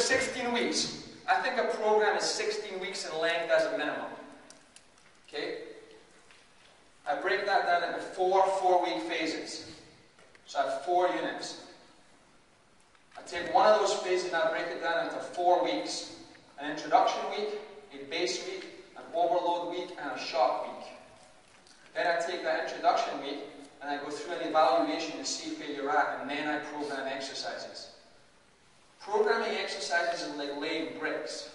16 weeks. I think a program is 16 weeks in length as a minimum. Okay? I break that down into 4 4-week phases. So I have 4 units. I take one of those phases and I break it down into 4 weeks. An introduction week, a base week, an overload week, and a shock week. Then I take that introduction week and I go through an evaluation to see where you're at, and then I program exercises. Programming exercises is like laying bricks.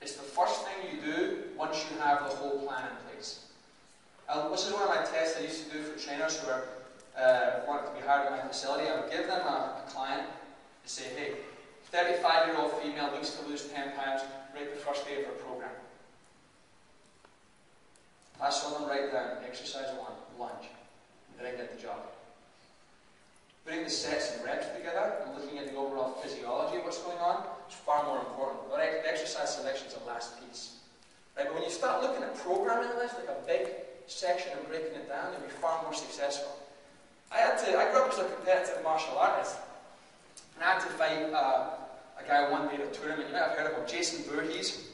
It's the first thing you do once you have the whole plan in place. This is one of my tests I used to do for trainers who wanted to be hired at my facility. I would give them a client and say, hey, 35-year-old female looks to lose 10 pounds, right the first day of her program. I saw them write down exercise 1, lunge. Did I get the job? Putting the sets and reps together and looking at the overall physiology of what's going on is far more important. But exercise selection is the last piece. Right? But when you start looking at programming this, like a big section and breaking it down, you'll be far more successful. I grew up as a competitive martial artist, and I had to fight a guy one day at a tournament. You might have heard of him, Jason Voorhees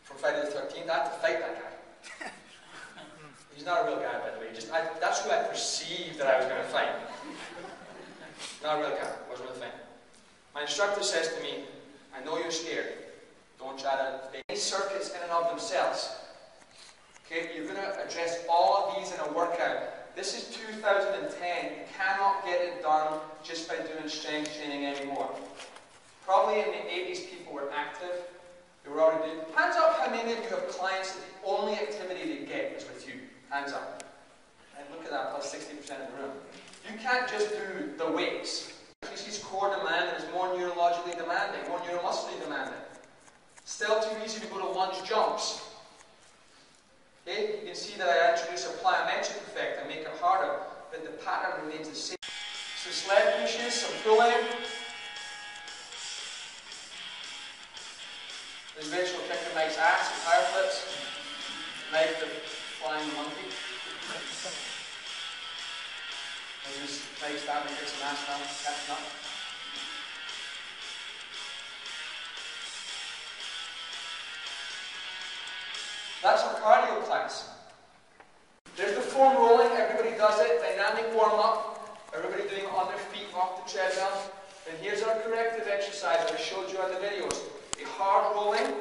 from Friday the 13th. I had to fight that guy. He's not a real guy, by the way. That's who I perceived that I was going to fight. Not a real guy. Wasn't really fighting. My instructor says to me, I know you're scared. Don't try to fake these circuits in and of themselves. Okay, you're going to address all of these in a workout. This is 2010. You cannot get it done just by doing strength training anymore. Probably in the 80s people were active. They were already doing. Hands up how many of you have clients that the only activity they get is with you. Hands up. And look at that, plus 60% of the room. You can't just do the weights. Increases core demand and is more neurologically demanding, more neuromuscularly demanding. Still too easy to go to lunge jumps. Okay? You can see that I introduce a plyometric effect and make it harder, but the pattern remains the same. Some sled pushes, some pulling. There's visual kicking Mike's ass with power flips. Mike the flying monkey. There's Mike standing and some ass down, catching up. That's our cardio class. There's the foam rolling, everybody does it. Dynamic warm-up, everybody doing it on their feet off the treadmill. Then here's our corrective exercise that I showed you on the videos. A hard rolling,